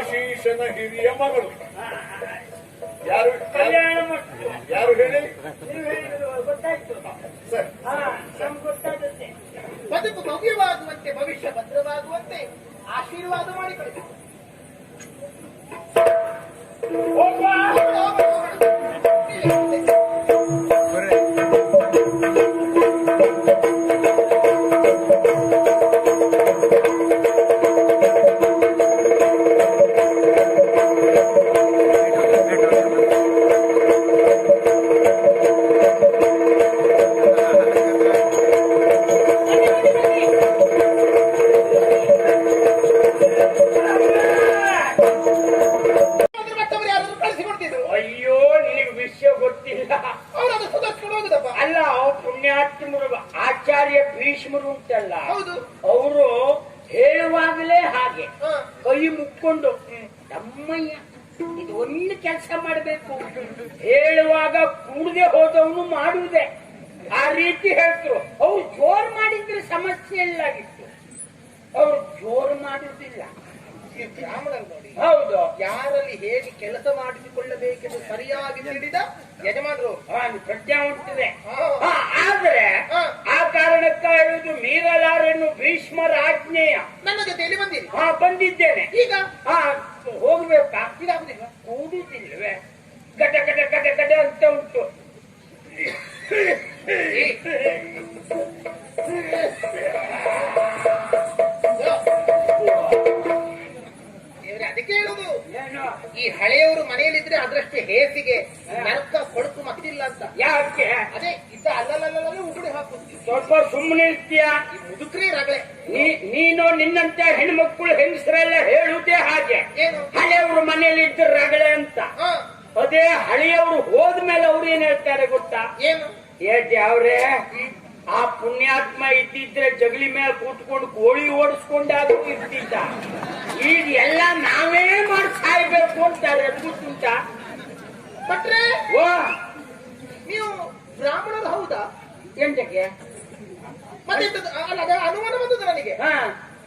ಆಶೀಷನ ಹಿರಿಯ ಮಗಳು. ಯಾರು ಕಲ್ಯಾಣ ಯಾರು ಹೇಳಿ? ಗೊತ್ತಾಯ್ತು ಸರ್, ಗೊತ್ತಾಗುತ್ತೆ. ಬದುಕು ಭವ್ಯವಾಗುವಂತೆ, ಭವಿಷ್ಯ ಭದ್ರವಾಗುವಂತೆ ಆಶೀರ್ವಾದ ಮಾಡಿಕೊಳ್ಳಿ. ಅಯ್ಯೋ, ನಿನಗೆ ವಿಷಯ ಗೊತ್ತಿಲ್ಲ. ಅವರನ್ನು ಸುಧಾರಿಸ್ಕೊಂಡು ಹೋಗುದಪ್ಪ. ಅಲ್ಲ, ಪುಣ್ಯಾತ್ಮರು ಆಚಾರ್ಯ ಭೀಷ್ಮರು ಉಂಟಲ್ಲ, ಹೌದು. ಅವರು ಹೇಳುವಾಗಲೇ ಹಾಗೆ ಹಾ. ಕೈ ಮುಕ್ಕೊಂಡು ತಮ್ಮಯ್ಯ ಇದು ಒಂದು ಕೆಲಸ ಮಾಡಬೇಕು, ಹೇಳುವಾಗ ಕೂಡದೆ ಹೋದವನು ಮಾಡುವುದೇ, ಆ ರೀತಿ ಹೇಳ್ತರು. ಅವ್ರು ಜೋರ್ ಮಾಡಿದ್ರೆ ಸಮಸ್ಯೆ ಇಲ್ಲಾಗಿತ್ತು, ಅವ್ರು ಜೋರ್ ಮಾಡುವುದಿಲ್ಲ. ಈ ಬ್ರಾಹ್ಮಣರು ನೋಡಿ, ಹೌದು, ಯಾರಲ್ಲಿ ಹೇಗೆ ಕೆಲಸ ಮಾಡಿಸಿಕೊಳ್ಳಬೇಕೆಂದು ಸರಿಯಾಗಿ ತಿಳಿದ ಯಜಮಾನರು. ಪ್ರಜ್ಞೆ ಉಂಟಿದೆ. ಹಾ. ಆದ್ರೆ ಹಾ. ಆ ಕಾರಣಕ್ಕ ಹೇಳುದು ಮೀರಲಾರೆನ್ನು ಭೀಷ್ಮರ ಆಜ್ಞೆಯ. ನನ್ನ ಜೊತೆಯಲ್ಲಿ ಬಂದಿರಿ. ಬಂದಿದ್ದೇನೆ. ಈಗ ಹೋಗ್ಬೇಕಾ? ಇದಾಗುದಿಲ್ಲ, ಕೂಡುತ್ತಿಲ್ವೇ? ಗಡ ಗಡ ಗಡ ಗಡ ಅಂತ ಉಂಟು. ದೇವರೇ, ಅದಕ್ಕೆ ಹೇಳುದು, ಏನು? ಈ ಹಳೆಯವರು ಮನೆಯಲ್ಲಿದ್ರೆ ಅದ್ರಷ್ಟೇ ಹೇಸಿಗೆ ನರಕ ಕೊಳಕು ಮತ್ತಿಲ್ಲ ಅಂತ. ಯಾಕೆ? ಅದೇ ಇದ್ದ ಅಲ್ಲಲ್ಲೇ ಉಗುಡಿ ಹಾಕುದು. ಸ್ವಲ್ಪ ಸುಮ್ಮನೆ ಇರ್ತೀಯ. ಈ ಮುದುಕ್ರೇ ರಗಳೆ. ನೀನು ನಿನ್ನಂತ ಹೆಣ್ಮಕ್ಳು ಹೆಂಗಸರೆಲ್ಲ ಹೇಳುವುದೇ ಹಾಗೆ, ಏನು? ಹಳೆಯವರು ಮನೆಯಲ್ಲಿ ಇದ್ದ ರಗಳೆ ಅಂತ. ಹಾ. ಅದೇ ಹಳೆಯವರು ಹೋದ್ಮೇಲೆ ಅವ್ರು ಏನ್ ಹೇಳ್ತಾರೆ ಗೊತ್ತಾ? ಏನು? ಅವ್ರೆ, ಆ ಪುಣ್ಯಾತ್ಮ ಇದ್ದಿದ್ರೆ ಜಗಲಿ ಮೇಲೆ ಕೂತ್ಕೊಂಡು ಕೋಳಿ ಓಡಿಸ್ಕೊಂಡಾದ್ರೂ ಇರ್ತಿದ್ದ. ಈಗ ಎಲ್ಲ ನಾವೇ ಮಾಡಿ ಸಾಯ್ಬೇಕು ಅಂತಾರೆ. ಗೊತ್ತುಂಟ ಭಟ್ರೆ, ಓ, ನೀವು ಬ್ರಾಹ್ಮಣರು ಹೌದಾ? ಎಂಟಕ್ಕೆ ಮತ್ತೆ ಅಲ್ಲ, ಅದ ಅನುಮಾನ ಬಂದದ್ದು ನನಗೆ.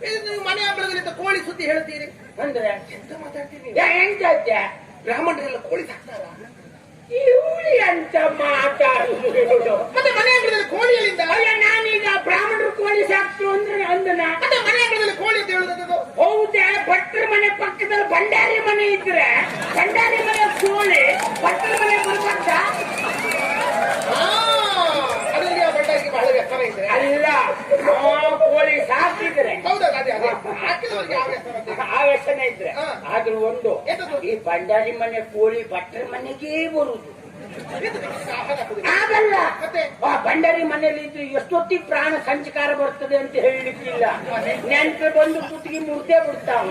ಇದು ನೀವು ಮನೆ ಅಂಗಳದಲ್ಲಿ ಕೋಳಿ ಸುದ್ದಿ ಹೇಳ್ತೀರಿ ಅಂದ್ರೆ ಎಂತ ಮಾತಾಡ್ತೀರಿ? ಎಂಟಕ್ಕೆ ಬ್ರಾಹ್ಮಣರೆಲ್ಲ ಕೋಳಿ ಸಾಕ್ತಾರ? ಇವಳಿ ಅಂತ ಮಾತಾಡುದು. ಮತ್ತೆ ಮನೆ ಅಂಗಳದಲ್ಲಿ ಕೋಳಿಯಲ್ಲಿಂದ? ಅಯ್ಯ, ನಾನೀಗ ಬ್ರಾಹ್ಮಣರು ಕೋಳಿ ಸಾಕ್ತು ಅಂದ್ರೆ ಅಂದನ. ಮತ್ತೆ ಮನೆ ಅಂಗಳದಲ್ಲಿ ಕೋಳಿ ಅಂತ ಹೇಳುದು? ಹೌದೇ, ಭಟ್ರ ಮನೆ ಪಕ್ಕದಲ್ಲಿ ಭಂಡಾರಿ ಮನೆ ಇದ್ರೆ ಭಂಡಾರಿ ಮನೆ ಕೋಳಿ ಭಟ್ರ ಮನೆ ಬರ್ಬಂತ. ಅದರಲ್ಲಿ ಆ ಭಂಡಾರಿಗೆ ಬಹಳ ವ್ಯಸನ ಇದೆ. ಅಲ್ಲ, ಕೋಳಿ ಸಾಕಿದ್ರೆ ಹೌದಾ? ಅದೇ ಅದೇ ಹಾಕಿದವರಿಗೆ ಆ ವ್ಯಸನ ಇದೆ. ಆ ವ್ಯಸನ ಇದ್ರೆ. ಆದ್ರೂ ಒಂದು, ಎಂತದ್ದು? ಈ ಭಂಡಾರಿ ಮನೆ ಕೋಳಿ ಭಟ್ರ ಮನೆಗೇ ಬರುದು ಆಹಾರ ಹಾಕುದಿಲ್ಲ. ಆಗಲ್ಲ. ಮತ್ತೆ ಆ ಭಂಡಾರಿ ಮನೆಯಲ್ಲಿ ಇದ್ದು ಎಷ್ಟೊತ್ತಿಗೆ ಪ್ರಾಣ ಸಂಚಕಾರ ಬರ್ತದೆ ಅಂತ ಹೇಳಲಿಕ್ಕಿಲ್ಲ. ನೆಂಟರು ಬಂದು ಕುತ್ತಿಗೆ ಮುರ್ದೇ ಬಿಡ್ತಾವ.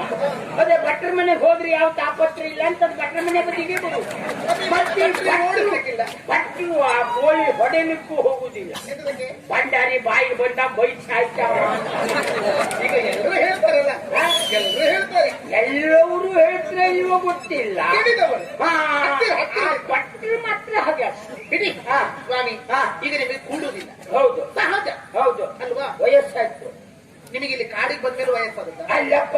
ಅದೇ ಭಟ್ರ ಮನೆಗೆ ಹೋದ್ರೆ ಯಾವ ತಾಪತ್ರ ಇಲ್ಲ ಅಂತ ಭಟ್ರ ಮನೆ ಬದಿಗೆ ಬರುದು. ಭಟ್ರು ಆ ಕೋಳಿ ಹೊಡೆಲಿಕ್ಕೂ ಹೋಗುದಿಲ್ಲ. ಎಂತದಕ್ಕೆ? ಭಂಡಾರಿ ಬಾಯಿ ಬಂದ ಬೈ ಸಾಯ್ತಾವ. ಈಗ ಎಲ್ಲರೂ ಹೇಳ್ತಾರಲ್ಲ, ಎಲ್ಲರೂ ಹೇಳ್ತಾರೆ. ಎಲ್ಲರೂ ಹೇಳ್ತಾರೆ, ಇಲ್ವೋ ಗೊತ್ತಿಲ್ಲ. ತಿಳಿದವರು. ಭಟ್ರು ಮಾತ್ರ ಹಾಗೆ. ಬಿಡಿ ಸ್ವಾಮಿ, ಈಗ ನಿಮಗೆ ಕೂಡುವುದಿಲ್ಲ. ಹೌದು ಸಹಜ ಹೌದು ಅಲ್ವಾ? ವಯಸ್ಸಾಯ್ತು. ನಿಮಗೆ ಇಲ್ಲಿ ಕಾಡಿಗೆ ಬಂದ್ಮೇಲೆ ವಯಸ್ಸಾದದ್ದ? ಅಲ್ಲಪ್ಪ,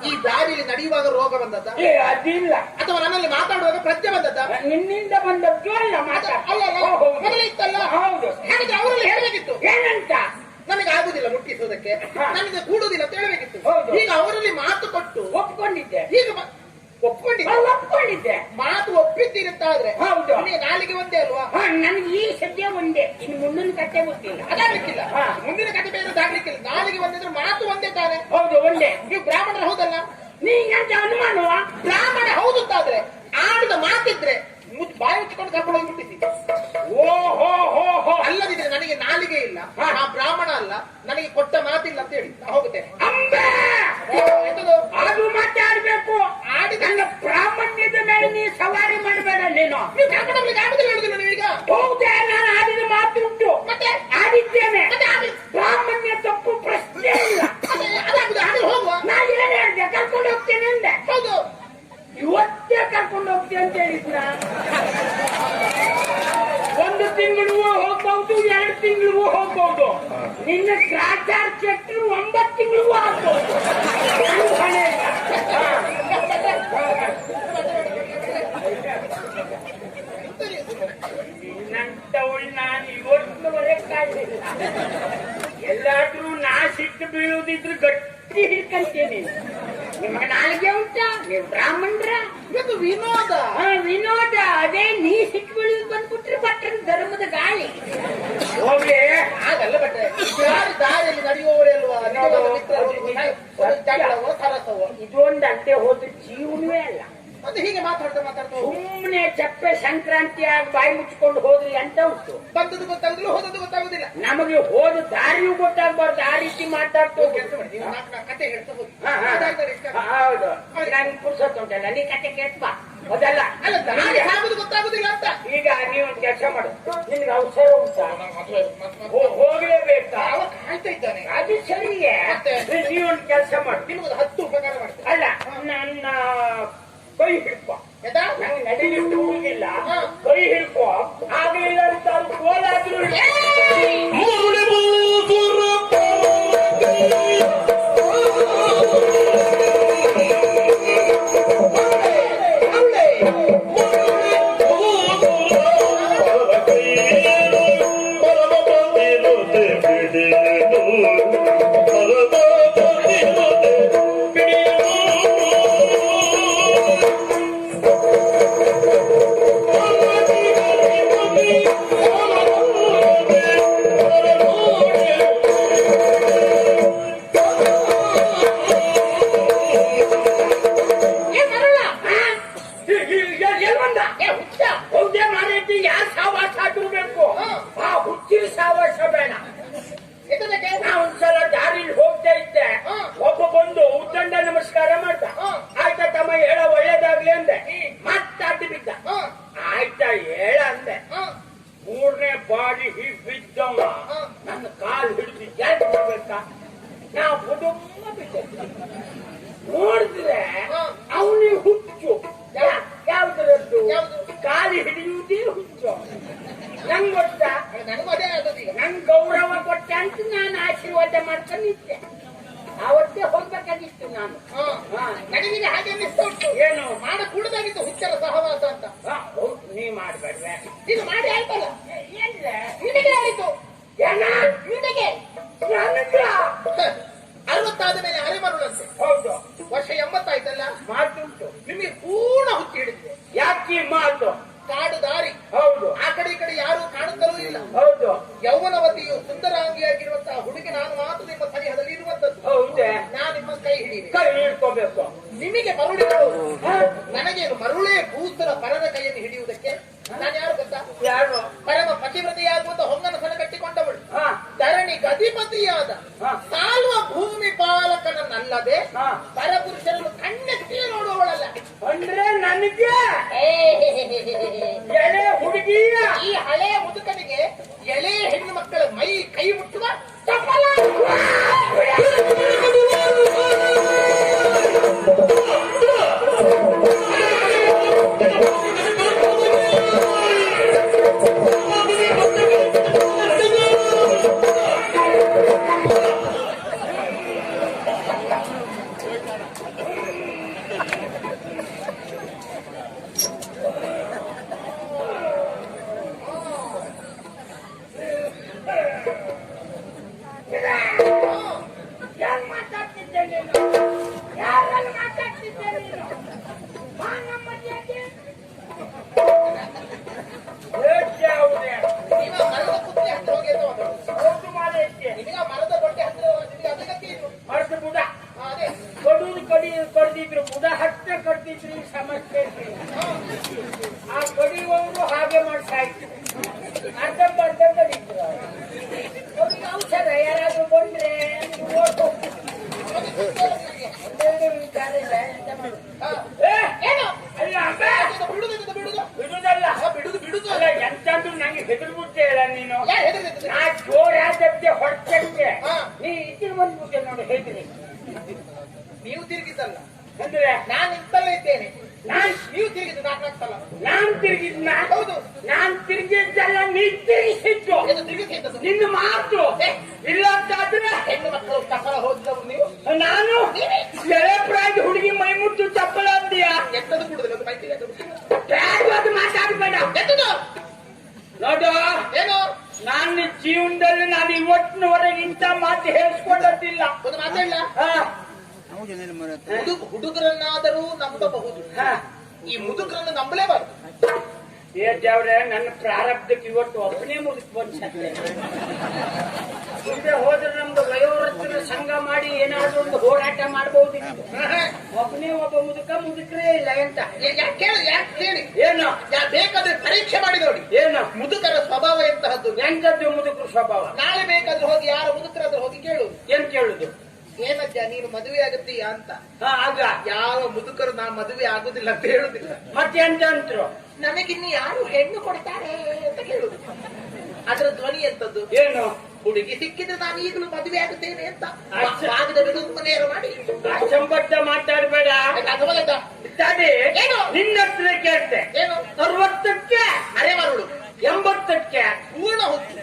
ಈ ದಾರಿಯಲ್ಲಿ ನಡೆಯುವಾಗ ರೋಗ ಬಂದದ್ದ? ಅದಿಲ್ಲ. ಅಥವಾ ನನ್ನಲ್ಲಿ ಮಾತಾಡುವಾಗ ಪ್ರಜ್ಞೆ ಬಂದದ್ದ? ನಿನ್ನಿಂದ ಬಂದದ್ದು ಅಲ್ಲ. ಅಲ್ಲ ಅಲ್ಲ, ಮೊದಲೇ ಇತ್ತಲ್ಲ. ಹೌದು. ಹಾಗಾದ್ರೆ ಅವರಲ್ಲಿ ಹೇಳಬೇಕಿತ್ತು, ಏನಂತ? ನನಗೆ ಆಗುದಿಲ್ಲ ಮುಟ್ಟಿಸುವುದಕ್ಕೆ, ನನಗೆ ಕೂಡುವುದಿಲ್ಲ ಅಂತ ಹೇಳಬೇಕಿತ್ತು. ಹೌದು. ಈಗ ಅವರಲ್ಲಿ ಮಾತು ಕೊಟ್ಟು ಒಪ್ಕೊಂಡಿದ್ದೆ. ಈಗ ಒಪ್ಕೊಂಡಿದ್ದೆ. ಮಾತು ಒಪ್ಪಿದ್ದೀರಿ ಅಂತ ಆದ್ರೆ ಹೌದು. ನಿಮಗೆ ನಾಲಿಗೆ ಒಂದೇ ಅಲ್ವಾ? ನನಗೆ ಈ ಸದ್ಯ ಒಂದೇ, ಇನ್ನು ಮುಂದಿನ ಕತೆ ಗೊತ್ತಿಲ್ಲ. ಅದಾಗ್ಲಿಕ್ಕಿಲ್ಲ, ಮುಂದಿನ ಕತೆ ಬೇರೆ ಆಗ್ಲಿಕ್ಕಿಲ್ಲ. ನಾಲಿಗೆ ಒಂದಿದ್ರೆ ಮಾತು ಒಂದೇ ತಾನೆ. ಹೌದು, ಒಂದೇ. ನೀವು ಬ್ರಾಹ್ಮಣರು ಹೌದಲ್ಲ? ನೀಂತ ಅನುಮಾನವ? ಬ್ರಾಹ್ಮಣ ಹೌದು ಅಂತಾದ್ರೆ ಆಡಿದ ಮಾತಿದ್ರೆ ಬಾಯಿ ಮುಚ್ಚಿಕೊಂಡು ಕರ್ಕೊಂಡು ಹೋಗಿ ಮುಟ್ಟಿಸಿ. ಓಹೋ, ಅಲ್ಲದಿದ್ರೆ ನನಗೆ ನಾಲಿಗೆ ಇಲ್ಲ, ಆ ಬ್ರಾಹ್ಮಣ ಅಲ್ಲ, ನನಗೆ ಕೊಟ್ಟ ಮಾತಿಲ್ಲ ಅಂತ ಹೇಳಿ ಹೋಗುತ್ತೇನೆ. ಅದು ಮಾತಾಡ್ಬೇಕು. ಆಡಿ ನನ್ನ ಪ್ರಾಮಾಣ್ಯದ ಮೇಲೆ ನೀ ಸವಾರಿ ಮಾಡಬೇಡ. ನೀನು ಆಡುದಿಲ್ಲ ಹೇಳುದಿಲ್ಲ ನೀವೀಗ? ಹೌದೇ, ನಾನು ಆಡಿದ ಮಾತು ಉಂಟು, ಮತ್ತೆ ಆಡಿದ್ದೇನೆ. ಪ್ರಾಮಾಣ್ಯ ತಪ್ಪು ಪ್ರಶ್ನೆ ಇಲ್ಲ. ಹೋಗುವ, ನಾ ಏನ್ ಹೇಳಿದೆ? ಕರ್ಕೊಂಡು ಹೋಗ್ತೇನೆ ಅಂದೆ. ಹೌದು, ಇವತ್ತೇ ಕರ್ಕೊಂಡು ಹೋಗ್ತೇನೆ ಅಂತ ಹೇಳಿದ್ರ. 1 ತಿಂಗಳು ಹೋಗ್ಬಹುದು, 2 ತಿಂಗಳಿಗೂ ಹೋಗ್ಬಹುದು. ನಿನ್ನ ಗ್ರಾಚಾರ ಚಕ್ರ 9 ತಿಂಗಳಿಗೂ ಆಗ್ಬಹುದು. ಎಲ್ಲಾದ್ರೂ ನಾ ಸಿಟ್ಟು ಬೀಳುವುದಿದ್ರು ಗಟ್ಟಿ ಹಿಡ್ಕಂತೀನಿ. ನಿಮಗೆ ನಾಲ್ಗೆ ಉಂಟಾ? ನೀವು ಬ್ರಾಹ್ಮಣರ? ಇದು ವಿನೋದ. ವಿನೋದ. ಅದೇ ನೀ ಸಿಟ್ಟು ಬೀಳುವುದು ಬಂದ್ಬಿಟ್ರೆ ಭಟ್ರನ ಧರ್ಮದ ಗಾಳಿ. ಹೋಗ್ಲಿ, ಹಾಗಲ್ಲ ಭಟ್ರೆ, ಯಾರು ದಾರಿಯಲ್ಲಿ ನಡೆಯುವವರೇ ಅಲ್ವಾ? ಜಗಳವೋ ಸರಸವೋ ಇದೊಂದು ಅಲ್ಲದೆ ಹೋದ್ರೆ ಜೀವನವೇ ಅಲ್ಲ. ಮತ್ತೆ ಹೀಗೆ ಮಾತಾಡ್ತಾ ಸುಮ್ಮನೆ ಚಪ್ಪೆ ಸಂಕ್ರಾಂತಿಯಾಗಿ ಬಾಯಿ ಮುಚ್ಕೊಂಡು ಹೋದ್ರಿ ಅಂತ ಉಂಟು. ಬಂದದ್ದು ಗೊತ್ತಾಗುದಿಲ್ಲ, ಹೋದದ್ದು ಗೊತ್ತಾಗುದಿಲ್ಲ. ನಮಗೆ ಹೋದ ದಾರಿಯೂ ಗೊತ್ತಾಗ್ಬಾರ್ದು. ಆ ರೀತಿ ಮಾತಾಡ್ತೋ ಕೆಲಸ ಮಾಡಿ, ಕತೆ ಹೇಳ್ತಾ ಹೋಗಿ. ಹೌದು, ನನ್ ಪುರ್ಸೊತ್ತು ಉಂಟಲ್ಲ, ನೀ ಕತೆ ಕೇಳ್ಬಾ. ಅದಲ್ಲ ಅಲ್ಲ, ದಾರಿ ಸಾಗುದು ಗೊತ್ತಾಗುದಿಲ್ಲ ಅಂತ. ಈಗ ನೀವು ಒಂದು ಕೆಲಸ ಮಾಡು, ನಿನ್ಗೆ ಅವಸರ ಉಂಟಾ? ಹೋಗ್ಲೇಬೇಕಾ? ಕಾಯ್ತಾ ಇದ್ದಾನೆ. ಅದು ಸರಿಯೇ. ನೀವೊಂದು ಕೆಲಸ ಮಾಡು, ನಿಮಗೊಂದು 10 ಉಪಕಾರ ಮಾಡ್ತೇನೆ. ಅಲ್ಲ ನನ್ನ ಕೈ ಹಿಡ್ಕೊ. ಎದಾ? ನಂಗೆ ನಡಿಲಿಕ್ಕೆ ಹೋಗಿಲ್ಲ, ಕೈ ಹಿಡ್ಕೊ. ಆಗಲಿಲ್ಲ ಅಂತ ಅದು ಕೋಲಾದ್ರೂ ನೋಡಿದ್ರೆ ಅವನಿಗೆ ಹುಚ್ಚು. ಯಾವ್ದ್ರದ್ದು? ಕಾಲಿ ಹಿಡಿಯುವುದೇ ಹುಚ್ಚು. ನಂಗೆ ಗೊತ್ತಾ, ನಂಗೆ ಗೌರವ ಕೊಟ್ಟ ಅಂತ ನಾನು ಆಶೀರ್ವಾದ ಮಾಡ್ಕೊಂಡಿದ್ದೆ. ಅವತ್ತೇ ಹೋಗ್ಬೇಕಾಗಿತ್ತು ನಾನು. ನನಗೆ ಹಾಗೆ ಅನ್ನಿಸ್ತಾ ಉಂಟು. ಏನು ಮಾಡ ಕೂಡದಾಗಿತ್ತು ಹುಚ್ಚರ ಸಹವಾಸ ಅಂತ. ನೀ ಮಾಡ್ಬೇಡ್ವೆ. ಇದು ಮಾಡಿ ಆಯ್ತಲ್ಲ. ಎಲ್ಲ ನಿನಗೆ ಆಯ್ತು. ನಿನಗೆ 60 ಮೇಲೆ ಅರೆಮರುಳಂತೆ. ಹೌದು, ವರ್ಷ 80 ಆಯ್ತಲ್ಲ. ಮಾತುಂಟು. ನಿಮಗೆ ಪೂರ್ಣ ಹುಚ್ಚಿ ಹಿಡಿದಿದೆ. ಯಾಕೆ ಮಾತು? ಕಾಡು ದಾರಿ. ಹೌದು, ಆ ಕಡೆ ಈ ಕಡೆ ಯಾರು ಕಾಣುತ್ತಲೂ ಇಲ್ಲ. ಹೌದು. ಯೌವನವತಿಯು ಸುಂದರಾಂಗಿಯಾಗಿರುವಂತಹ ಹುಡುಗಿ ನಾನು ಮಾತ್ರ ನಿಮ್ಮ ಸನಿಹದಲ್ಲಿ ಇರುವಂತದ್ದು. ಹೌದೇ? ನಾನು ನಿಮ್ಮ ಕೈ ಹಿಡಿದೆ. ಕೈ ಹಿಡ್ಕೋಬೇಕು. ನಿಮಗೆ ಮರುಳಿಗಳು, ನನಗೇನು ಮರುಳೇ ಭೂಸ್ತರ ಪರರ ಕೈಯನ್ನು ಹಿಡಿಯುವುದಕ್ಕೆ. ನಾನು ಯಾರು ಗೊತ್ತಾ? ಯಾರು? ಪರಮ ಪತಿವ್ರತೆಯಾಗುವಂತ ಹೊಂಗನ ಸಲ ಕಟ್ಟಿಕೊಂಡವಳು. ಹಾ, ಧರಣಿ ಗದಿಪತಿಯಾದ ಹಾ, ಸಾಲ್ವ ಭೂಮಿ ಪಾಲಕನನ್ನಲ್ಲದೆ ಹಾ. ಪರಪುರುಷರನ್ನು ಕಣ್ಣೆತ್ತಿ ನೋಡುವವಳಲ್ಲ. ಅಂದ್ರೆ ನನಗೆ ಎಳೆ ಹುಡುಗಿಯ ಈ ಹಳೆ ಮುದುಕನಿಗೆ ಎಳೆ ಹೆಣ್ಣು ಮಕ್ಕಳ ಮೈ ಕೈ ಮುಟ್ಟುವ ಚಪಲ. ಕಡ್ದಿದ್ರು ಬುಡ ಹತ್ತ ಕಡ್ದಿದ್ರು ಸಮಸ್ಯೆ. ಆ ಕಡಿಯುವವರು ಹಾಗೆ ಮಾಡ್ಸಾಯ್ತು. ಅರ್ಧಂಬರ್ಧ ಕಡಿದ್ರು. ಅವ್ರಿಗೆ ಔಷಧ ಯಾರಾದ್ರೂ ಬಂದ್ರೆ ವಿಚಾರ ಇಲ್ಲ. ಎಂತ ಮಾಡುದು? ಬಿಡುದಲ್ಲ, ಬಿಡುದು ಅಲ್ಲ. ಎಂತಂದ್ರು ನಂಗೆ ಹೆದರ್ಬಿಟ್ಟೆ ಅಲ್ಲ ನೀನು. ನಾ ಜೋರಾದಕ್ಕೆ ಹೊಡ್ತಕ್ಕೆ ನೀ ಇದ್ರ ಬಂದ್ಬಿಟ್ಟೆ ನೋಡಿ. ಹೆದ್ರಿ ನೀವು ತಿರುಗಿದ್ದಲ್ಲ ಅಂದ್ರೆ ನಾನು ಇತ್ತಲ್ಲೇ ಇದ್ದೇನೆ. ನೀವು ತಿರುಗಿದ್ದು 4 ಸಲ. ನಾನ್ ತಿರುಗಿದ್ನ? ಹೌದು, ನಾನ್ ತಿರುಗಿದ್ದಲ್ಲ, ನೀ ತಿರುಗಿಸಿದ್ದು. ತಿರುಗಿಸಿದ್ದು ನಿನ್ನ ಮಾತು ಇಲ್ಲ ಅಂತಾದ್ರೆ ಹೆಣ್ಣು ಮಕ್ಕಳು ಚಪ್ಪಲ ಹೋದವರು ನೀವು. ನಾನು ಎಳೆ ಪ್ರಾಯದ ಹುಡುಗಿ ಮೈ ಮುಟ್ಟು ಚಪ್ಪಲ ಅಂತೀಯ? ಎತ್ತದು ಬಿಡುದಿಲ್ಲ, ಒಂದು ಮೈತ್ರಿ ಮಾತಾಡಬೇಡ. ಎತ್ತದು ನೋಡು, ಏನು ನನ್ನ ಜೀವನದಲ್ಲಿ ನಾನು ಇವತ್ತಿನವರೆಗೆ ಇಂಥ ಮಾತು ಹೇಳಿಸ್ಕೊಂಡದ್ದಿಲ್ಲ. ಒಂದು ಮಾತಿಲ್ಲ, ಹಾ, ಹುಡುಗರನ್ನಾದರೂ ನಂಬಬಹುದು, ಹಾ. ಈ ಮುದುಕರನ್ನು ನಂಬಲೇಬಾರದು. ದೇವ್ರೆ, ನನ್ನ ಪ್ರಾರಬ್ಧಕ್ಕೆ ಇವತ್ತು ಒಬ್ಬನೇ ಮುದುಕ್ ಬಂದ್ ಸತ್ತೆ. ಮುಂದೆ ಹೋದ್ರೆ ನಮ್ದು ವಯೋವೃತ್ತನ ಸಂಘ ಮಾಡಿ ಏನಾದ್ರೂ ಒಂದು ಹೋರಾಟ ಮಾಡಬಹುದಿತ್ತು. ಒಬ್ಬನೇ ಒಬ್ಬ ಮುದುಕರೇ ಇಲ್ಲ ಎಂತ. ಯಾಕೆ ಹೇಳಿ, ಏನು ಬೇಕಾದ್ರೆ ಪರೀಕ್ಷೆ ಮಾಡಿ ನೋಡಿ. ಏನು ಮುದುಕರ ಸ್ವಭಾವ ಎಂತಹದ್ದು, ಎಂತದ್ದು ಮುದುಕರ ಸ್ವಭಾವ? ನಾಳೆ ಬೇಕಾದ್ರೆ ಹೋಗಿ ಯಾರ ಮುದುಕರಾದ್ರೂ ಹೋಗಿ ಕೇಳು, ಏನ್ ಕೇಳುದು? ಏನಜ್ಜ ನೀನು ಮದುವೆ ಆಗುತ್ತೀಯಾ ಅಂತ. ಆಗ ಯಾವ ಮುದುಕರು ನಾ ಮದುವೆ ಆಗುದಿಲ್ಲ ಅಂತ ಹೇಳುದಿಲ್ಲ. ಮತ್ತೆ ಎಂತ ಅಂತರು? ನನಗಿನ್ನು ಯಾರು ಹೆಣ್ಣು ಕೊಡ್ತಾರೆ ಅಂತ ಕೇಳುದು. ಅದರ ಧ್ವನಿ ಎಂತದ್ದು? ಏನು? ಹುಡುಗಿ ಸಿಕ್ಕಿದ್ರೆ ನಾನು ಈಗಲೂ ಮದುವೆ ಆಗುತ್ತೇನೆ ಅಂತ ಅಚ್ಚ. ಆಗದ ಬಿಡುದು ಮನೆಯರು ಮಾಡಿ ಅಸಂಬದ್ಧ ಮಾತಾಡ್ಬೇಡ. ತಡಿ, ಏನು? ನಿನ್ನ ಹತ್ರ ಕೇಳ್ತೆ. ಏನು? 60ಕ್ಕೆ ಅರೆ ಮರುಳು 80ಕ್ಕೆ ಪೂರ್ಣ ಹುಚ್ಚು.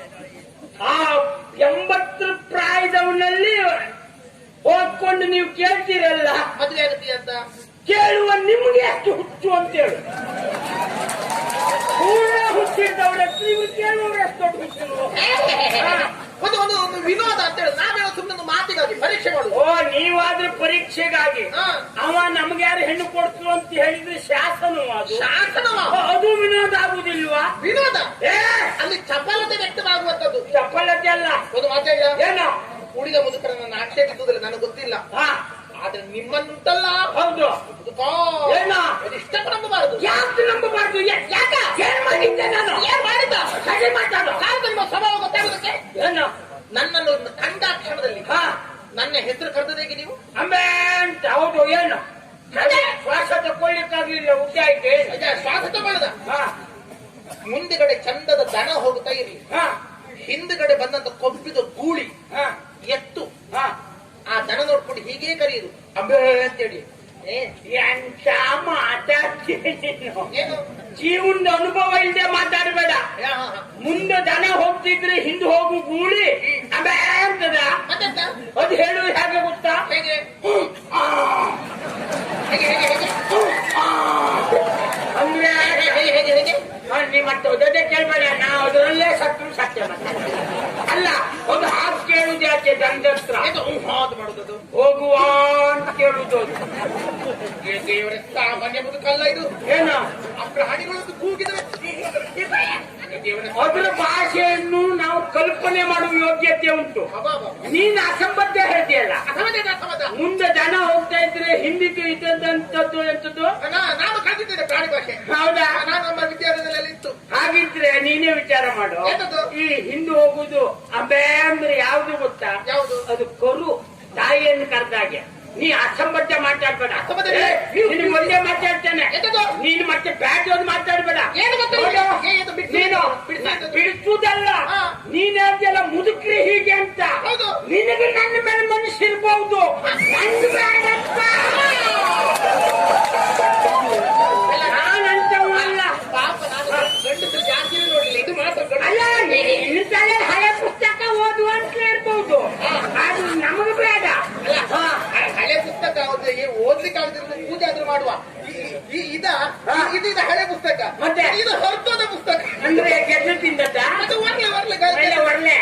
ಆ 80 ಪ್ರಾಯದವನಲ್ಲಿ ಹೋಗ್ಕೊಂಡು ನೀವು ಕೇಳ್ತೀರಲ್ಲ, ಮದುವೆ ಆಗುತ್ತೀಯ ಅಂತ ಕೇಳುವ ನಿಮ್ಗೆ ಎಷ್ಟು ಹುಚ್ಚು ಅಂತೇಳು. ಪೂರ್ಣ ಹುಚ್ಚಿದ್ದವ್ರ ಹತ್ರ ಇವ್ರು ಕೇಳುವವ್ರು ಎಷ್ಟು ದೊಡ್ಡ ಹುಚ್ಚು. ಒಂದು ಒಂದು ಒಂದು ವಿನೋದ ಅಂತ ಹೇಳಿ ನಾವೇನೋ ಸುಮ್ಮನೆ ಒಂದು ಮಾತಿಗಾಗಿ ಪರೀಕ್ಷೆ ಮಾಡುದು. ಓ, ನೀವಾದ್ರೆ ಪರೀಕ್ಷೆಗಾಗಿ. ಹಾ. ಅವ ನಮ್ಗೆ ಯಾರು ಹೆಣ್ಣು ಕೊಡ್ತು ಅಂತ ಹೇಳಿದ್ರೆ ಶಾಸನವ ಅದು. ಶಾಸನವ ಅದು ವಿನೋದ ಆಗುದಿಲ್ವಾ? ವಿನೋದ ಏ, ಅಲ್ಲಿ ಚಪಲತೆ ವ್ಯಕ್ತವಾಗುವಂತದ್ದು. ಚಪ್ಪಲತೆ ಅಲ್ಲ. ಒಂದು ಮಾತಾಡ ಏನೋ ಉಳಿದ ಮುದುಕರನ್ನ ಆಕ್ಷೇಪಿಸುವುದಿಲ್ಲ, ನನಗೆ ಗೊತ್ತಿಲ್ಲ. ಹಾ, ಆದ್ರೆ ನಿಮ್ಮನ್ನುಂಟಲ್ಲ, ಹೌದು. ಏನೋ? ಇಷ್ಟಕ್ಕೆ ನಂಬಬಾರದು. ಯಾಕೆ ನಂಬಬಾರ್ದು? ಯಾಕ? ಏನ್ ಮಾಡಿದ್ದೆ ನಾನು? ಏನ್ ಮಾಡಿದ್ದ? ಸರಿ ಮಾತಾಡು. ಕಾರಣ ನಿಮ್ಮ ಸ್ವಭಾವ ಗೊತ್ತಾಗೋದಕ್ಕೆ. ಏನು? ನನ್ನನ್ನು ಕಂಡ ಕ್ಷಣದಲ್ಲಿ ಹಾ, ನನ್ನ ಹೆಸರು ಕರೆದದೇಗೆ ನೀವು? ಅಂಬೆ ಅಂತ. ಹೌದು. ಏನು? ಶ್ವಾಸ ತಕೊಳ್ಳಿಕ್ಕಾಗ್ಲಿಲ್ಲ, ಉದ್ದ ಆಯ್ತು. ಶ್ವಾಸ ತಗೊಳ್ಳದ. ಹಾ, ಮುಂದೆಗಡೆ ಚಂದದ ದನ ಹೋಗುತ್ತಾ ಇರಲಿ, ಹಾ, ಹಿಂದ್ಗಡೆ ಬಂದಂತ ಕೊಬ್ಬಿದ ಗೂಳಿ ಹಾ, ಎತ್ತು ಹಾ. ಆ ದನ ನೋಡ್ಕೊಂಡು ಹೀಗೆ ಕರೆಯುದು ಅಂಬೆ ಅಂತೇಳಿ. ಎಂತ ಮಾತಾಡ್ತೀನಿ ನೀನು? ಏನು? ಜೀವನದ ಅನುಭವ ಇಲ್ಲದೆ ಮಾತಾಡಬೇಡ. ಮುಂದೆ ದನ ಹೋಗ್ತಿದ್ರೆ ಹಿಂದೆ ಹೋಗು ಗೂಳಿ ಅಂಬೆ ಅಂತದ. ಮತ್ತೆಂತ? ಅದು ಹೇಳುದು ಹೇಗೆ ಗೊತ್ತಾ? ಹೇಗೆ ಆ, ಹೇಗೆ ಹೇಗೆ ಹೇಗೆ ಅಂದ್ರೆ ಹೇಗೆ ಹೇಗೆ ಹೇಗೆ ನೀ ಮತ್ತೆ ಒದ್ದೆ ಕೇಳ್ಬೇಡ. ನಾವು ಅದರಲ್ಲೇ ಸತ್ಯ ಮತ್ತೆ ಅಲ್ಲ. ಒಂದು ಹಾಗೆ ಕೇಳುದು ಯಾಕೆ? ದಂಡ ಹತ್ರ ಹಾದು ಮಾಡುದು ಹೋಗುವ ಅಂತ ಕೇಳುದು. ದೇವರ ಸಾಮಾನ್ಯ ಮುದುಕಲ್ಲ ಇದು. ಏನು? ಆ ಪ್ರಾಣಿಗಳದ್ದು ಕೂಗಿದ್ರೆ ದೇವರ ಅದರ ಭಾಷೆಯನ್ನು ನಾವು ಕಲ್ಪನೆ ಮಾಡುವ ಯೋಗ್ಯತೆ ಉಂಟು. ನೀನು ಅಸಂಬದ್ಧ ಹೇಳ್ತೀಯಲ್ಲ. ಮುಂದೆ ಜನ ಹೋಗ್ತಾ ಇದ್ರೆ ಹಿಂದಿದ್ದು ಇದ್ದಂತದ್ದು ಎಂತದ್ದು ನಾನು ಕಲಿತಿದ್ದೇನೆ ಪ್ರಾಣಿ ಭಾಷೆ. ಹೌದಾ? ನಾನು ನಮ್ಮ ವಿದ್ಯಾಲಯದಲ್ಲಿ ಇತ್ತು. ಹಾಗಿದ್ರೆ ನೀನೇ ವಿಚಾರ ಮಾಡು. ಏನದು? ಈ ಹಿಂದೆ ಹೋಗುದು ಅಂಬೆ ಅಂದ್ರೆ ಯಾವ್ದು ಗೊತ್ತಾ? ಯಾವುದು? ಅದು ಕರು ತಾಯಿಯನ್ನು ಕರೆದಾಗೆ. ನೀ ಅಸಂಬದ್ಧ ಮಾತಾಡ್ಬೇಡ. ಅಸಂಬದ್ಧ? ನೀನು ಒಂದೇ ಮಾತಾಡ್ತೇನೆ. ಎಂತದು? ನೀನು ಮತ್ತೆ ಬ್ಯಾಟ್ ಒಂದು ಮಾತಾಡ್ಬೇಡ. ಏನು ಗೊತ್ತಾ? ಹೌದು. ಏನು ಬಿಡ್ಸಿ- ನೀನು ಬಿಡ್ಸಿ- ಬಿಡಿಸುವುದಲ್ಲ. ಹಾ. ನೀನೆಲ್ಲ ಮುದುಕ್ರಿ ಹೀಗೆ ಅಂತ. ಹೌದು. ನಿನಗೆ ನನ್ನ ಮೇಲೆ ಮನಸ್ಸು ಇರ್ಬಹುದು. ನಂದು ಬೇಡಪ್ಪ. ನಾನಂತವಲ್ಲ. ಪಾಪ ನಾನು ಗಂಡಸರು ಜಾಸ್ತಿ ನೋಡಲಿಲ್ಲ, ಇದು ಮಾತ್ರ ಗಂಡ. ಅಲ್ಲ, ನಿನ್ನ ತಲೆ ಹಳೆ ಪುಸ್ತಕ ಓದುವ ಅಂತ ಇರ್ಬಹುದು. ಅದು ನಮಗೆ ಬೇಡ. ಹಾ. ಹಳೆ ಪುಸ್ತಕ ಓದ್ಲಿಕ್ಕೆ ಆಗದಿಲ್ಲ, ಪೂಜೆ ಆದ್ರೂ ಮಾಡುವ. ಇದ ಇದು ಹಳೆ ಪುಸ್ತಕ. ಮತ್ತೆ? ಇದು ಹೊರತೋದ ಪುಸ್ತಕ. ಅಂದ್ರೆ ಗೆದ್ದು ತಿಂದದ್ದ? ಅದು ಒಳ್ಳೆ ಒಳ್ಳೆ.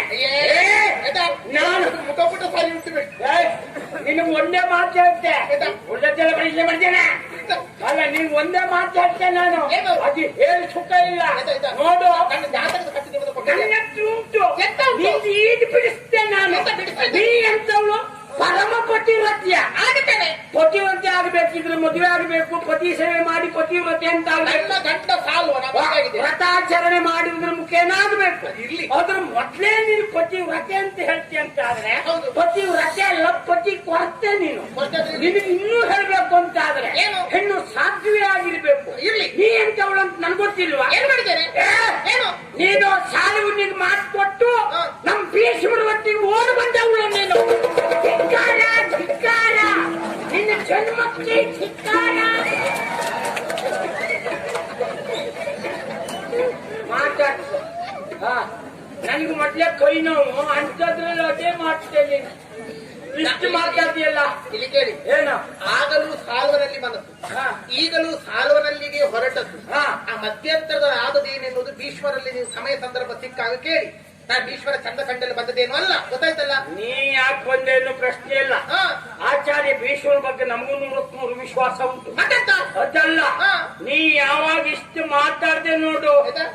ನಾನು ಮುಖಪುಟ ಸಾರಿ ಉಂಟು ಬಿಟ್ಟು ನಿನಗೆ ಒಂದೇ ಮಾತಾಡ್ತೆ. ಉಳಿದೆಲ್ಲ ಪರೀಕ್ಷೆ ಮಾಡ್ತೇನೆ. ಅಲ್ಲ, ನೀನ್ ಒಂದೇ ಮಾತಾಡ್ತೆ. ನಾನು ಏನು? ಅದು ಹೇಳಿ ಸುಖ ಇಲ್ಲ. ಆಯ್ತಾ? ನೋಡು, ನನ್ನ ಜಾತಕದ ಕಟ್ಟಿ ನಿಮ್ಮದು ನನ್ನ ಕೊಟ್ಟಿದ್ದೆ. ಹತ್ರ ಉಂಟು. ಎಂತ ಉಂಟು? ನೀನು ಈದ್ ಬಿಡಿಸ್ತೇ ನಾನು. ಎಂತ ಬಿಡಿಸ್ತಾ ನೀ ಎಂತವಳು? ಪರಮ ಪತಿವ್ರತ್ಯ. ಆಗುತ್ತೇನೆ. ಪತಿವ್ರತೆ ಆಗಬೇಕಿದ್ರೆ ಮದುವೆ ಆಗಬೇಕು. ಪತಿ ಸೇವೆ ಮಾಡಿ ಪತಿವ್ರತೆ ಅಂತ ಆಗ್ಬೇಕು. ನನ್ನ ಗಂಡ ಸಾಲ್ವ ನಾನು ಬೇಕಾಗಿದೆ. ವ್ರತಾಚರಣೆ ಮಾಡುವುದ್ರ ಮುಖೇನಾಗಬೇಕು. ಇರ್ಲಿ. ಅದ್ರ ಮೊದ್ಲೇ ನೀನು ಪತಿವ್ರತೆ ಅಂತ ಹೇಳ್ತಿ ಅಂತ ಆದ್ರೆ ಹೌದು. ಪತಿವ್ರತೆ ಅಲ್ಲ, ಪತಿ ಕೊರತೆ ನೀನು. ಕೊರತೆ ಅಂದ್ರೆ? ನಿನಗೆ ಇನ್ನೂ ಹೇಳ್ಬೇಕು ಅಂತ ಆದ್ರೆ ಏನು? ಹೆಣ್ಣು ಸಾಧ್ಯವೇ ಆಗಿರ್ಬೇಕು. ಇರ್ಲಿ. ನೀ ಎಂತವಳು ಅಂತ ನನ್ಗೆ ಗೊತ್ತಿಲ್ವಾ? ಏನ್ ಮಾಡಿದ್ದೇನೆ? ಏನು? ನೀನು ಸಾಲುವಿನಿಗೆ ಮಾತು ಕೊಟ್ಟು ಹಾ. ನಮ್ ಭೀಷ್ಮರ ಹೊತ್ತಿಗೆ ಓಡಿ ಬಂದವಳು ನೀನು. ಧಿಕ್ಕಾರ, ಧಿಕ್ಕಾರ. ನಿನ್ನ ಜನ್ಮಕ್ಕೆ ಧಿಕ್ಕಾರ. ಮಾತಾಡ್ಸು. ನನಗೆ ಮೊದ್ಲೇ ಕೈ ನೋವು ಅಂತದ್ರಲ್ಲಿ ಅದೇ ಮಾಡ್ತೇನೆ. ಇಷ್ಟು ಮಾತಾಡ್ತೀಯಲ್ಲ. ಇಲ್ಲಿ ಕೇಳಿ. ಏನು? ಆಗಲೂ ಸಾಲ್ವನಲ್ಲಿ ಮನಸ್ಸು, ಹಾ. ಈಗಲೂ ಸಾಲ್ವನಲ್ಲಿಗೆ ಹೊರಟದ್ದು. ಹಾ. ಆ ಮಧ್ಯಂತರದ ಆದದೇನೆನ್ನುವುದು ಭೀಷ್ಮರಲ್ಲಿ ನೀವು ಸಮಯ ಸಂದರ್ಭ ಸಿಕ್ಕಾಗ ಕೇಳಿ. ನಾನು ಈಶ್ವರ ಚಂದ ಕಂಡಲ್ಲಿ ಬಂದದ್ದೇನು ಅಲ್ಲ, ಗೊತ್ತಾಯ್ತಲ್ಲ. ನೀ ಯಾಕೆ ಬಂದೇನು ಪ್ರಶ್ನೆ ಇಲ್ಲ. ಹಾ. ಆಚಾರ್ಯ ಭೀಷ್ಮರ ಬಗ್ಗೆ ನಮಗೂ 100 ವಿಶ್ವಾಸ ಉಂಟು. ಮತ್ತೆಂತ? ಅದಲ್ಲ, ಹಾ. ನೀ ಯಾವಾಗ ಇಷ್ಟು ಮಾತಾಡ್ದೆ ನೋಡು, ಆಯ್ತಾ?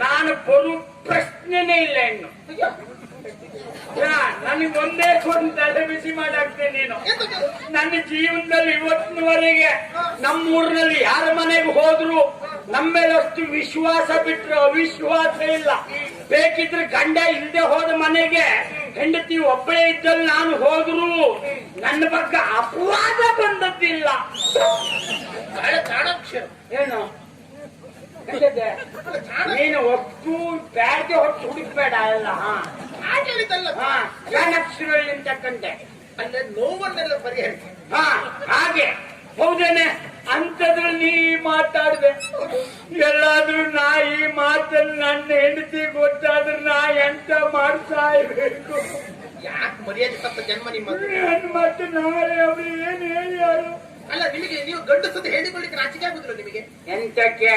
ನಾನು ಬರು ಪ್ರಶ್ನೆನೇ ಇಲ್ಲ ಇನ್ನು. ಅಯ್ಯೋ, ನನಗೆ ಒಂದೇ ಒಂದು ತಲೆ ಬಿಸಿ ಮಾಡಾಕ್ತೇನೆ ನೀನು. ಎಂತದ್ದು? ನನ್ನ ಜೀವನದಲ್ಲಿ ಇವತ್ತಿನವರೆಗೆ ನಮ್ಮೂರಿನಲ್ಲಿ ಯಾರ ಮನೆಗೆ ಹೋದ್ರು ನಮ್ಮ ಮೇಲೆ ಅಷ್ಟು ವಿಶ್ವಾಸ ಬಿಟ್ರು ಅವಿಶ್ವಾಸ ಇಲ್ಲ. ಬೇಕಿದ್ರೆ ಗಂಡ ಇಲ್ಲದೆ ಹೋದ ಮನೆಗೆ ಹೆಂಡತಿ ಒಬ್ಬಳೇ ಇದ್ದಲ್ಲಿ ನಾನು ಹೋದ್ರು ನನ್ನ ಬಗ್ಗೆ ಅಪವಾದ ಬಂದದ್ದಿಲ್ಲ. ಬಹಳ ಚಾಣಾಕ್ಷರ. ಏನು ಎಂತದೆ? ನೀನು ಒಟ್ಟು ಬ್ಯಾಡ್ಗೆ ಹೊಟ್ಟು ಹುಡುಕ್ಬೇಡ ಅಲ್ಲ. ಹಾಗೆ ಹೇಳಿದ್ದಲ್ಲ. ಹಾ, ಚಾಣಾಕ್ಷರಲ್ಲಿ ಅಂತಕ್ಕಂತೆ ಅಲ್ಲೇ ನೋವನ್ನೆಲ್ಲ ಪರಿಹರಿಸಿ. ಹಾ, ಹಾಗೆ ಹೌದೇನೆ. ಅಂತಂದ್ರೆ ನೀ ಮಾತಾಡ್ದೆ ಎಲ್ಲಾದ್ರೂ ನಾ ಈ ಮಾತನ್ನ ನನ್ನ ಹೆಂಡತಿ ಗೊತ್ತಾದ್ರೆ ನಾ ಎಂತ ಮಾಡ್ತಾ ಇರ್ಬೇಕು? ಯಾಕೆ ಮರ್ಯಾದೆ ತಪ್ಪ ಜನ್ಮ ನಿಮ್ಮದು? ನನ್ ಮತ್ತೆ ನಾಳೆ ಅವ್ರು ಏನ್ ಹೇಳ್ಯಾರು? ಅಲ್ಲ, ನಿಮಗೆ ನೀವು ಗಂಡಸದ್ದು ಹೇಳಿಕೊಳ್ಳಿಕ್ಕೆ ನಾಚಿಕೆ ಆಗುದಿಲ್ಲ ನಿಮಗೆ? ಎಂತಕ್ಕೆ?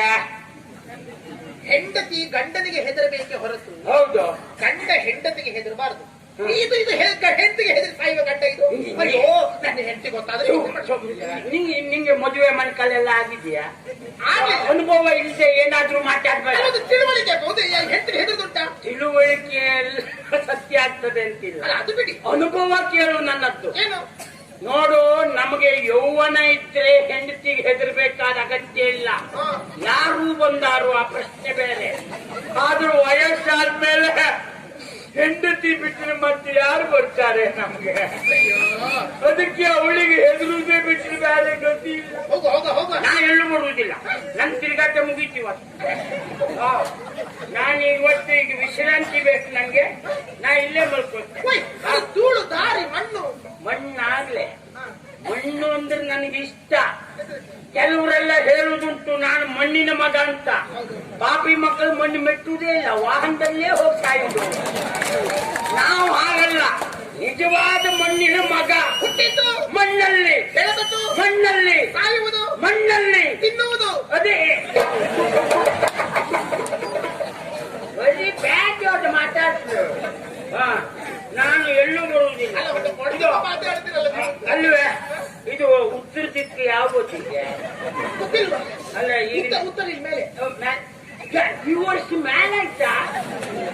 ಹೆಂಡತಿ ಗಂಡನಿಗೆ ಹೆದರಬೇಕೆ ಹೊರತು ಹೌದು, ಗಂಡ ಹೆಂಡತಿಗೆ ಹೆದರಬಾರದು. ಇದು ಹೆಂಡತಿಗೆ ಹೆದರಿ ಸಾಯುವ ಗಂಡ ಇದು. ಅಯ್ಯೋ, ನನ್ನ ಹೆಂಡತಿ ಗೊತ್ತಾದ್ರೆ ನಿಂಗೆ ಮದುವೆ ಮನ್ಕಲೆಲ್ಲ ಆಗಿದೆಯಾ? ಆಗಿಲ್ಲ. ಅನುಭವ ಇಲ್ಲದೆ ಏನಾದ್ರೂ ಮಾತಾಡ್ಬೇಡ. ಅದು ತಿಳುವಳಿಕೆ ಹೌದು. ಹೆಂಡತಿ ಹೆದರುದುಂಟ? ತಿಳುವಳಿಕೆ ಸತ್ಯ ಆಗ್ತದೆ ಅಂತಿಲ್ಲ. ಅಲ್ಲ, ಅದು ಬಿಡಿ. ಅನುಭವ ಕೇಳು ನನ್ನದ್ದು. ಏನು? ನೋಡು, ನಮಗೆ ಯೌವನ ಇದ್ರೆ ಹೆಂಡತಿಗೆ ಹೆದರ್ಬೇಕಾದ ಅಗತ್ಯ ಇಲ್ಲ. ಹಾ. ಯಾರು ಬಂದಾರು ಆ ಪ್ರಶ್ನೆ ಬೇರೆ. ಆದ್ರೂ ವಯಸ್ಸಾದ್ಮೇಲೆ ಹೆಂಡತಿ ಬಿಟ್ಟರೆ ಮತ್ತೆ ಯಾರು ಬರ್ತಾರೆ ನಮ್ಗೆ? ಅದಕ್ಕೆ ಅವಳಿಗೆ ಹೆದರುದೇ ಬಿಟ್ಟರೆ ಬೇರೆ ಗತಿ ಇಲ್ಲ. ಹೋಗು ಹೋಗು ಹೋಗು. ನಾ ಎಲ್ಲೂ ಮಾಡುವುದಿಲ್ಲ. ನನ್ ತಿರುಗಾಟ ಮುಗೀತಿವತ್ತು. ನಾನು ಇವತ್ತು ಈಗ ವಿಶ್ರಾಂತಿ ಬೇಕು ನಂಗೆ. ನಾ ಇಲ್ಲೇ ಮಲ್ಕೊಳ್ತೇನೆ. ಓಯ್, ಅದು ಧೂಳು, ದಾರಿ, ಮಣ್ಣು. ಮಣ್ಣಾಗ್ಲೆ. ಮಣ್ಣು ಅಂದ್ರೆ ನನಗೆ ಇಷ್ಟ. ಕೆಲವರೆಲ್ಲ ಹೇಳುದುಂಟು ನಾನು ಮಣ್ಣಿನ ಮಗ ಅಂತ. ಪಾಪಿ ಮಕ್ಕಳು ಮಣ್ಣು ಮೆಟ್ಟುವುದೇ ಇಲ್ಲ, ವಾಹನದಲ್ಲೇ ಹೋಗ್ತಾ ಇದ್ದು. ನಾವು ಹಾಗಲ್ಲ, ನಿಜವಾದ ಮಣ್ಣಿನ ಮಗ. ಹುಟ್ಟಿದ್ದು ಮಣ್ಣಲ್ಲಿ, ಬೆಳೆದದ್ದು ಮಣ್ಣಲ್ಲಿ, ಸಾಯುವುದು ಮಣ್ಣಲ್ಲಿ, ತಿನ್ನುವುದು. ಅದೇ ಬರೀ ಬ್ಯಾಗ್ ಮಾತಾಡ್ತು. ನಾನು ಎಲ್ಲೂ ಬರುವುದಿಲ್ಲ. ಅಲ್ಲ, ಒಂದು ಕೊಡದ ಮಾತಾಡ್ತೀರಲ್ಲ ನೀವು. ಅಲ್ವೇ, ಇದು ಉತ್ತರ ದಿಕ್ಕು ಯಾವ ಗೊತ್ತಿದೆ? ಗೊತ್ತಿಲ್ವಾ? ಅಲ್ಲ, ಈಗ ಉತ್ತರ ಇಲ್ಲಿ ಮೇಲೆ. ಈ ವರ್ಷ ಮೇಲೆ ಆಯ್ತಾ?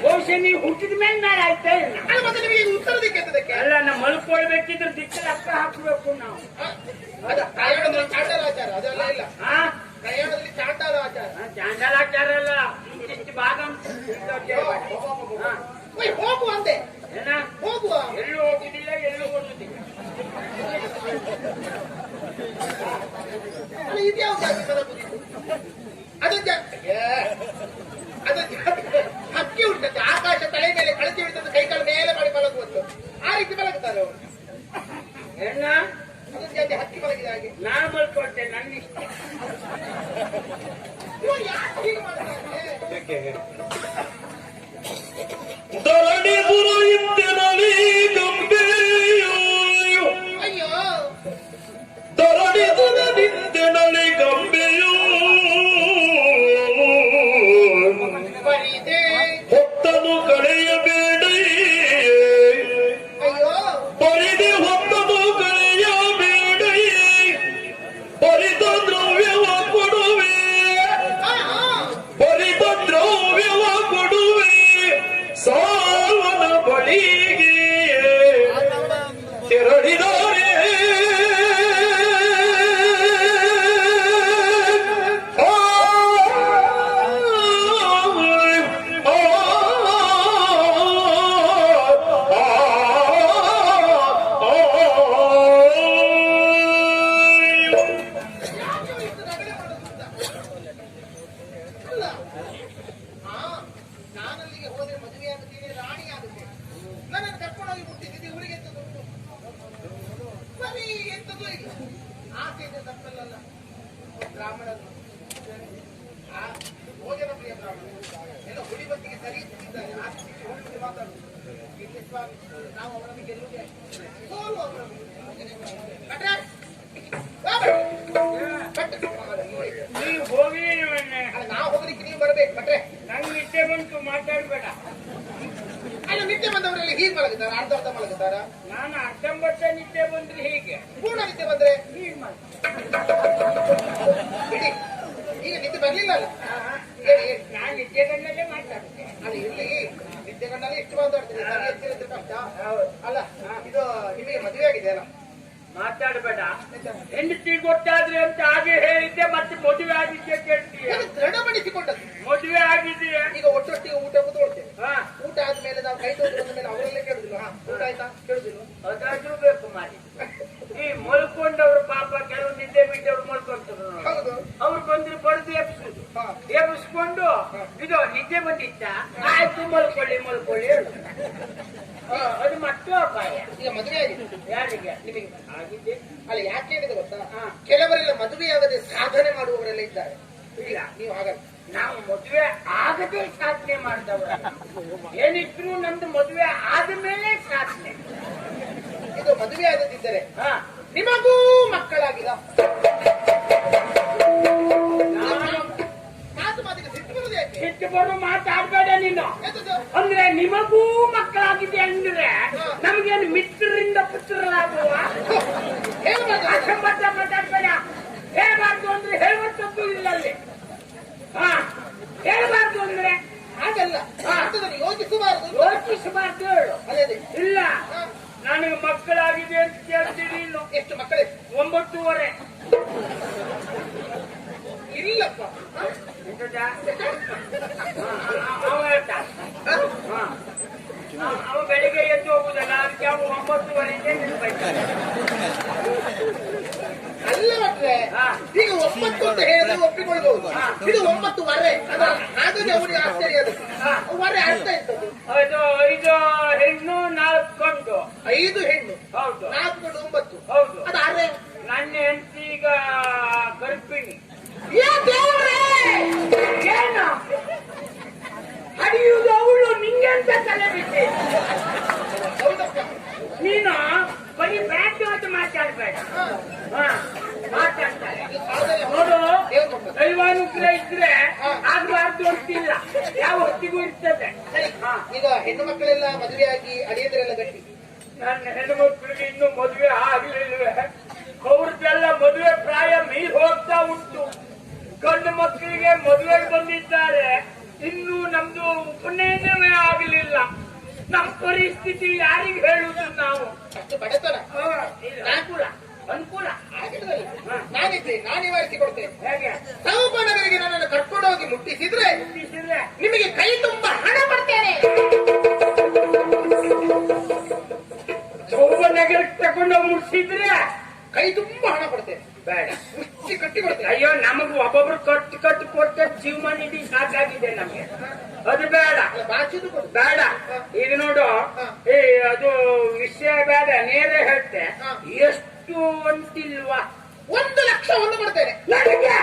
ಬಹುಶಃ ನೀವು ಹುಟ್ಟಿದ ಮೇಲೆ ಮೇಲೆ ಆಯ್ತಾ? ಅಲ್ಲ, ಮತ್ತೆ ನಿಮಗೆ ಇದು ಉತ್ತರ ದಿಕ್ಕೆತ್ತದಕ್ಕೆ? ಅಲ್ಲ, ನಾವು ಮಲ್ಕೊಳ್ಬೇಕಿದ್ರೆ ದಿಕ್ಕಲ್ಲಿ ಅಕ್ಕ ಹಾಕ್ಬೇಕು ನಾವು. ಅದ ಪ್ರಯಾಣದಲ್ಲಿ ಚಾಂಡಾಲ ಆಚಾರ ಅದೆಲ್ಲ ಇಲ್ಲ. ಹಾ, ಪ್ರಯಾಣದಲ್ಲಿ ಚಾಂಡಾಲ ಆಚಾರ. ಚಾಂಡಲಾಚಾರ ಅಲ್ಲ, ಇಷ್ಟು ಭಾಗ ಹಾ. ಓಯ್, ಹೋಗುವ ಅಂದೆ. ಏನ? ಹೋಗುವ. ಎಲ್ಲೂ ಹೋಗುದಿಲ್ಲ, ಎಲ್ಲೂ ಬರುವುದಿಲ್ಲ. ಅಲ್ಲ, ಇದ್ಯಾವ ಜಾತಿ ಪದ ಬುದ್ಧಿದು? ಅದು ಹಕ್ಕಿ ಉಂಟಂತೆ, ಆಕಾಶ ತಲೆ ಮೇಲೆ ಕಳಚಿ ಬಿಡ್ತಂತೆ, ಕೈಕಾಲ ಮೇಲೆ ಮಾಡಿ ಮಲಗುವಂತ. ಆ ರೀತಿ ಮಲಗುತ್ತಾರೆ ಅವರು. ಏನ? ಅದೊಂದು ಜಾತಿ ಹಕ್ಕಿ ಮಲಗಿದೆ ಹಾಗೆ. ನಾನು ಮಲ್ಕೊಳ್ತೇನೆ, ನನ್ಗೆ ಇಷ್ಟ. ಇವರು ಯಾಕೆ ಹೀಗೆ ಮಾಡ್ತಾರೆ? ಧರಣಿ ಗುರು ಇಂದಿರಲಿ ಗಂಬೆಯೋ, ಅಯ್ಯೋ, ಧರಣಿ ಗುರು ನಿಂತೆನಲಿ ಗಂಬೆಯೋ, ಬರಿದೆ. ಹೊತ್ತನು ಕಳೆಯಬೇಡ, ಅಯ್ಯೋ, ಬರಿದೆ ಹೊತ್ತನು ಕಳೆಯಬೇಡ, ಬರಿದ ದ್ರವ್ಯವ ಕೊಡುವೆ, ಬರಿದ ದ್ರವ್ಯವ ಕೊಡುವೆ, ಸಾವನ ಬಳಿಗೆ ತೆರಳಿದರೆ ಅಲ್ಲ. ನಾನಲ್ಲಿಗೆ ಹೋದ್ರೆ ಮದುವೆ ಆಗುತ್ತೇನೆ, ರಾಣಿ ಆಗುತ್ತೇನೆ. ನನ್ನನ್ನು ಕರ್ಕೊಂಡೋಗಿ ಮುಟ್ಟಿಸಿದ್ದು ಇವರಿಗೆ ಎಂತದ್ದು? ಬರೀ ಎಂತದ್ದು ಇಲ್ಲ. ಆಸೆ ಇದೆ ತಪ್ಪಲ್ಲ. ಬ್ರಾಹ್ಮಣರು ಆ ಭೋಜನ ಪ್ರಿಯ ಬ್ರಾಹ್ಮಣರು ಎಲ್ಲ ಹುಡಿ ಬತ್ತಿಗೆ ಸರಿ ಇದ್ದಾರೆ. ಆಸೆ ಹೋಗಿ ಮಾತಾಡುದು. ಇಲ್ಲಿ ಸ್ವಾಮಿ, ನಾವು ಅವರನ್ನು ಗೆಲ್ಲುವುದೇ ಸೋಲು ಅವರನ್ನು. ಭಟ್ರೆ, ನೀವು ಹೋಗಿ ನಾವು ಹೋಗ್ಲಿಕ್ಕೆ ನೀವು ಬರಬೇಕು ಭಟ್ರೆ. ನಂಗೆ ಇಷ್ಟೇ ಬಂತು, ಮಾತಾಡ್ಬೇಡ. ನಿದ್ದೆ ಬಂದವರಲ್ಲಿ ಹೀಗೆ ಮಲಗುತ್ತಾರ, ಅರ್ಧ ಅರ್ಧ ಮಲಗುತ್ತಾರ? ನಾನು ಅರ್ಧಂಬರ್ಧ ನಿದ್ದೆ ಬಂದ್ರೆ ಹೀಗೆ ಪೂರ್ಣ ನಿದ್ದೆ ಬಂದ್ರೆ ಹೀಗೆ ಮಾಡಿ ಬಿಡಿ. ಈಗ ನಿದ್ದೆ ಬರ್ಲಿಲ್ಲ ಅಲ್ಲ, ಹೇಳಿ ಹೇಳಿ. ನಾನು ನಿದ್ದೆಗಣ್ಣಲ್ಲೇ ಮಾತಾಡ್ತೇನೆ. ಅಲ್ಲ ಇರ್ಲಿ, ನಿದ್ದೆ ಕಂಡಲ್ಲಿ ಎಷ್ಟು ಮಾತಾಡ್ತೀನಿ, ಸರಿ ಎತ್ತಿರುತ್ತೆ ಕಷ್ಟ ಅಲ್ಲ. ಇದು ನಿಮಗೆ ಮದುವೆ ಆಗಿದೆ ಅಲ್ಲ? ಮಾತಾಡಬೇಡ. ಹೆಂಡತಿ ಗೊತ್ತಾದ್ರೆ ಅಂತ ಹಾಗೆ ಹೇಳಿದ್ದೆ, ಮತ್ತೆ ಮದುವೆ ಆಗಿದ್ದೆ ಕೇಳ್ತೀಯ. ದೃಢಪಡಿಸಿಕೊಂಡದ್ದು ಮದುವೆ ಆಗಿದೆಯಾ? ಈಗ ಒಟ್ಟೊಟ್ಟಿಗೆ ಊಟ ಕೂತ್ಕೊಳ್ತೇವೆ. ಹಾ, ಊಟ ಆದ್ಮೇಲೆ ನಾವು ಕೈ ತೊಗೊಂಡು ಬಂದ ಮೇಲೆ ಅವರಲ್ಲೇ ಕೇಳುದಿಲ್ಲ, ಊಟ ಆಯ್ತಾ ಕೇಳುದಿಲ್ಲ. ಅದಾದ್ರೂ ಬೇಕು ಮಾಡಿ. ಈ ಮಲ್ಕೊಂಡವ್ರು ಪಾಪ ಕೆಲವು ನಿದ್ದೆ ಬಿಟ್ಟವ್ರು ಮಲ್ಕೊಂತಾರೆ. ಹೌದು. ಅವ್ರು ಬಂದ್ರೆ ಬಡ್ದು ಎಬ್ಸುದು, ಹಾ. ಎಬ್ಸ್ಕೊಂಡು ಇದು ನಿದ್ದೆ ಬಂದಿತ್ತ, ಆಯ್ತು ಮಲ್ಕೊಳ್ಳಿ ಮಲ್ಕೊಳ್ಳಿ ಹೇಳು. ಅದು ಮತ್ತೆ ಅಪಾಯ. ಈಗ ಮದುವೆ ಆಗಿದೆ ಯಾರಿಗೆ? ನಿಮಗೆ ಆಗಿದೆ. ಅಲ್ಲ, ಯಾಕೆ ಹೇಳಿದೆ ಗೊತ್ತಾ? ಹಾ. ಕೆಲವರೆಲ್ಲ ಮದುವೆಯಾಗದೆ ಸಾಧನೆ ಮಾಡುವವರೆಲ್ಲ ಇದ್ದಾರೆ. ಇಲ್ಲ, ನೀವು ಹಾಗಲ್ಲ. ನಾವು ಮದುವೆ ಆಗದೆ ಸಾಧನೆ ಮಾಡಿದವ. ಏನಿದ್ರು ನಮ್ದು ಮದುವೆ ಆದ್ಮೇಲೆ ಸಾಧನೆ. ಇದು ಮದುವೆ ಆಗದಿದ್ದರೆ ಹಾ, ನಿಮಗೂ ಮಕ್ಕಳಾಗಿಲ್ಲ. ಮಾತು ಮಾತಿಗೆ ಸಿಟ್ಟು ಬರುವುದು ಯಾಕೆ? ಸಿಟ್ಟು ಬರೋ ಮಾತಾಡ್ಬೇಡ ನೀನು. ಎಂತದು? ಅಂದ್ರೆ ನಿಮಗೂ ಮಕ್ಕಳಾಗಿದೆ ಅಂದ್ರೆ ನಮಗೇನು ಮಿತ್ರರಿಂದ ಪುತ್ರರಾಗುವ? ಹೇಳ್ಬಾರ್ದು. ಅಸಂಬದ್ಧ ಮಾತಾಡ್ಬೇಡ. ಹೇಳ್ಬಾರ್ದು ಅಂದ್ರೆ ಹೇಳುವಂತದ್ದು ಇಲ್ಲ ಅಲ್ಲಿ. ಹಾ, ಹೇಳ್ಬಾರ್ದು ಅಂದ್ರೆ ಹಾಗಲ್ಲ, ಅರ್ಥದಲ್ಲಿ ಯೋಚಿಸಬಾರದು. ಯೋಚಿಸಬಾರ್ದು ಹೇಳು. ಅದೇ ಅದೇ. ಇಲ್ಲ, ಹಾ. ನನಗೆ ಮಕ್ಕಳಾಗಿದೆ ಅಂತ ಕೇಳ್ತೀನಿ. ಇನ್ನು ಎಷ್ಟು ಮಕ್ಕಳೇ? 9:30. ಇಲ್ಲಪ್ಪ. ಹಾ? ಎಂತದಾ? ಅವ ಹೇಳ್ತಾ. ಹಾ. ಅವ ಬೆಳಿಗ್ಗೆ ಎದ್ದು ಹೋಗುದಲ್ಲ, ಅದಕ್ಕೆ ಅವ 9:30ಗೆ ಬೈತಾನೆ. ಅಲ್ಲ ಮಕ್ಕಳೇ, ಹಾ. ಈಗ 9 ಅಂತ ಹೇಳಿದ್ರೆ ಒಪ್ಪಿಕೊಳ್ಬಹುದು. ಇದು 9:15. ಹಾಗಾಗಿ ಅವನಿಗೆ ಆಶ್ಚರ್ಯ ಅದು. ವರೆ ಅರ್ಥ ಇರ್ತದೆ. ಅದು 5 ಹೆಣ್ಣು 4 ಗಂಡು. 5 ಹೆಣ್ಣು, ಹೌದು 4 ಗಂಡು, 9. ಹೌದು. ಅದು ಅರೆ. ನನ್ನ ಹೆಂಡತಿ ಈಗ ಗರ್ಭಿಣಿ. ಏನು ಹರಿಯುವುದು ಅವಳು, ನಿಂಗೆ ಅಂತ ತಲೆ ಬಿಟ್ಟಿ. ಹೌದಪ್ಪ. ನೀನು ಬರೀ ಬ್ಯಾಟ್ ಅಂತ ಮಾತಾಡ್ಬೇಡ. ಹಾ, ಮಾತಾಡ್ತಾರೆ ನೋಡು. ದೈವಾನುಗ್ರಹ ಇದ್ರೆ ಆಗ್ಬಾರ್ದು ಅಂತಿಲ್ಲ, ಯಾವ ಹೊತ್ತಿಗೂ ಇರ್ತದೆ. ಹಾ, ಈಗ ಹೆಣ್ಣು ಮಕ್ಕಳೆಲ್ಲ ಮದುವೆಯಾಗಿ ಅಳಿಯದರೆಲ್ಲ ಗಟ್ಟಿ. ನನ್ನ ಹೆಣ್ಣು ಮಕ್ಕಳಿಗೆ ಇನ್ನೂ ಮದುವೆ ಆಗ್ಲಿಲ್ವೇ? ಅವ್ರದ್ದೆಲ್ಲ ಮದುವೆ ಪ್ರಾಯ ಮೀರ್ ಹೋಗ್ತಾ ಉಂಟು. ಗಂಡು ಮಕ್ಕಳಿಗೆ ಮದುವೆಗೆ ಬಂದಿದ್ದಾರೆ, ಇನ್ನೂ ನಮ್ದು ಉಪನಯನವೇ ಆಗಲಿಲ್ಲ. ನಮ್ಮ ಪರಿಸ್ಥಿತಿ ಯಾರಿಗೆ ಹೇಳುದು ನಾವು? ಅಷ್ಟು ಬಡತನ ಅನುಕೂಲ ಅನುಕೂಲ ಆಗಿದ್ದಲ್ಲ. ನಾನಿದ್ದೆ, ನಾನು ನಿವಾರಿಸಿ ಕೊಡ್ತೇನೆ. ಹೇಗೆ ಸೌಪನಗರಿಗೆ ನನ್ನನ್ನು ಕರ್ಕೊಂಡು ಹೋಗಿ ಮುಟ್ಟಿಸಿದ್ರೆ ಮುಟ್ಟಿಸಿದ್ರೆ ನಿಮಗೆ ಕೈ ತುಂಬ ಹಣ ಕೊಡ್ತೇನೆ. ಸೌಭನಗರಕ್ಕೆ ತಗೊಂಡೋಗಿ ಮುಟ್ಟಿಸಿದ್ರೆ ಕೈ ತುಂಬ ಹಣ ಕೊಡ್ತೇನೆ. ಬೇಡ, ಮುಚ್ಚಿ ಕಟ್ಟಿ ಕೊಡ್ತೇನೆ. ಅಯ್ಯೋ, ನಮಗೂ ಒಬ್ಬೊಬ್ರು ಕಟ್ಟು ಕೊಟ್ಟ ಜೀವನ ನಿಧಿ ಸಾಕಾಗಿದೆ ನಮ್ಗೆ. ಅದು ಬೇಡ ಬಾಚಿದು ಕೊಡು. ಬೇಡ. ಈಗ ನೋಡು, ಏ ಅದು ವಿಷಯ ಬೇಡ, ನೇರ ಹೇಳ್ತೆ. ಎಷ್ಟು ಅಂತಿಲ್ವಾ? 1 ಲಕ್ಷ ಒಂದು ಕೊಡ್ತೇನೆ. ನನಗೆ